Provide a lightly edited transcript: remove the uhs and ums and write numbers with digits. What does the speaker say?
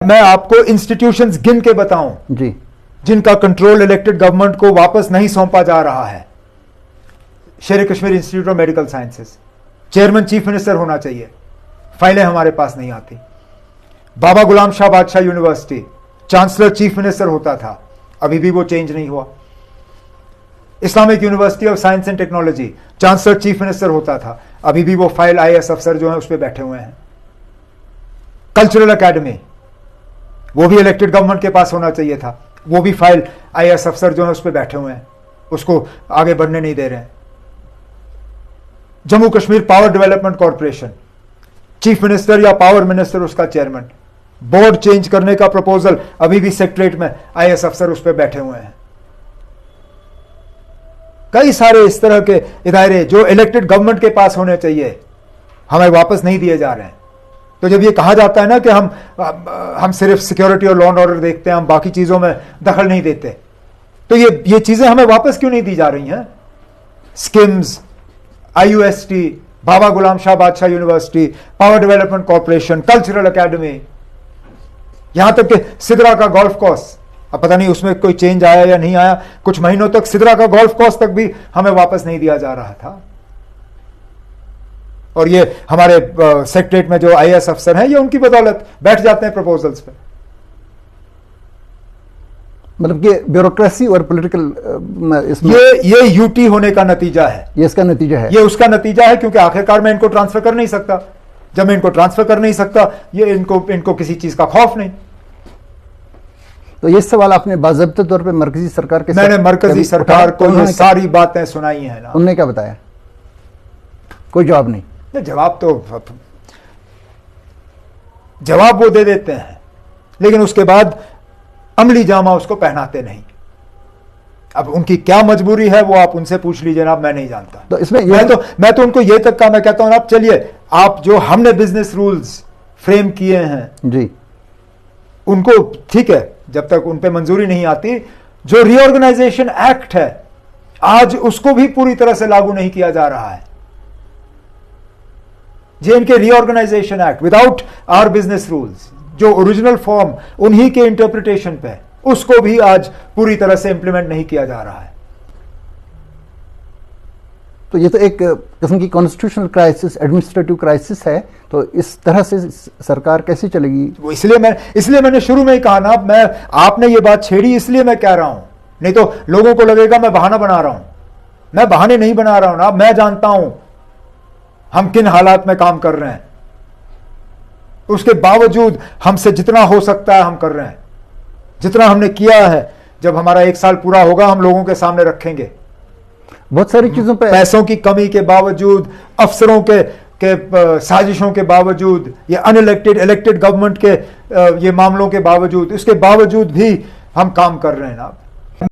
मैं आपको इंस्टीट्यूशंस गिन के बताऊं जी, जिनका कंट्रोल इलेक्टेड गवर्नमेंट को वापस नहीं सौंपा जा रहा है। शेर Kashmir institute of medical sciences, chairman chief minister होना चाहिए, फाइलें हमारे पास नहीं आती। बाबा गुलाम शाह बादशाह यूनिवर्सिटी, चांसलर चीफ मिनिस्टर होता था, अभी भी वो चेंज नहीं हुआ। Islamic university of science and technology, chancellor chief minister होता था, अभी भी वो फाइल आईएएस अफसर जो है उस पर बैठे हुए हैं। कल्चरल एकेडमी, वो भी इलेक्टेड गवर्नमेंट के पास होना चाहिए था, वो भी फाइल आईएएस अफसर जो है उस पर बैठे हुए हैं, उसको आगे बढ़ने नहीं दे रहे हैं। Jammu Kashmir power development corporation, chief minister या पावर मिनिस्टर उसका चेयरमैन, बोर्ड चेंज करने का प्रपोजल, अभी भी सेक्रेटरीट में आईएएस अफसर उस पर बैठे हुए हैं। कई सारे इस तरह के इदारे जो इलेक्टेड गवर्नमेंट के पास होने चाहिए, हमें वापस नहीं दिए जा रहे हैं। तो जब ये कहा जाता है ना कि हम सिर्फ सिक्योरिटी और लॉ एंड ऑर्डर देखते हैं, हम बाकी चीजों में दखल नहीं देते, तो ये चीजें हमें वापस क्यों नहीं दी जा रही हैं? स्किम्स, आईयूएसटी, बाबा गुलाम शाह बादशाह university, power development corporation, cultural academy, यहां तक कि सिदरा का गोल्फ कोर्स, अब पता नहीं उसमें कोई चेंज आया या नहीं आया, कुछ महीनों तक सिदरा का गोल्फ कोर्स तक भी हमें वापस नहीं दिया जा रहा था। और ये हमारे सेक्रेटरीट में जो आईएएस अफसर हैं, ये उनकी बदौलत बैठ जाते हैं प्रपोजल्स पे। मतलब कि ब्यूरोक्रेसी और पॉलिटिकल इसमें ये यूटी होने का नतीजा है, ये इसका नतीजा है, ये उसका नतीजा है, क्योंकि आखिरकार मैं इनको ट्रांसफर कर नहीं सकता। जब मैं इनको ट्रांसफर कर नहीं सकता, ये इनको किसी चीज का खौफ नहीं। तो ये सवाल आपने बाज़ाब्ते तौर पे मरकजी सरकार के मैंने मरकजी सरकार को ये सारी बातें सुनाई हैं ना। उन्होंने क्या बताया? कोई जवाब नहीं। जवाब वो दे देते हैं, लेकिन उसके बाद अमली जामा उसको पहनाते नहीं। अब उनकी क्या मजबूरी है वो आप उनसे पूछ लीजिए ना, मैं नहीं जानता। तो इसमें मैं तो उनको ये तक का मैं कहता हूं, आप चलिए, आप जो हमने बिजनेस रूल्स फ्रेम किए हैं जी, उनको ठीक है, जब तक उन पे मंजूरी नहीं आती, जो रीऑर्गेनाइजेशन एक्ट है आज उसको भी पूरी तरह से लागू नहीं किया जा रहा है। J and K reorganisation act without our business rules, जो ओरिजिनल फॉर्म उन्हीं के इंटरप्रिटेशन पे, उसको भी आज पूरी तरह से इंप्लीमेंट नहीं किया जा रहा है। तो ये तो एक किस्म की कॉन्स्टिट्यूशनल क्राइसिस, एडमिनिस्ट्रेटिव क्राइसिस है। तो इस तरह से सरकार कैसे चलेगी? इसलिए मैंने शुरू में ही कहा ना, आपने ये बात छेड़ी इसलिए मैं कह रहा हूं, नहीं तो लोगों को लगेगा मैं बहाना बना रहा हूं। मैं बहाने नहीं बना रहा हूं ना, मैं जानता हूं हम किन हालात में काम कर रहे हैं। उसके बावजूद हमसे जितना हो सकता है हम कर रहे हैं, जितना हमने किया है। जब हमारा 1 साल पूरा होगा, हम लोगों के सामने रखेंगे। बहुत सारी चीजों पे, पैसों की कमी के बावजूद, अफसरों के साजिशों के बावजूद, ये अनइलेक्टेड इलेक्टेड गवर्नमेंट के ये मामलों के बावजूद, इसके बावजूद भी हम काम कर रहे हैं ना।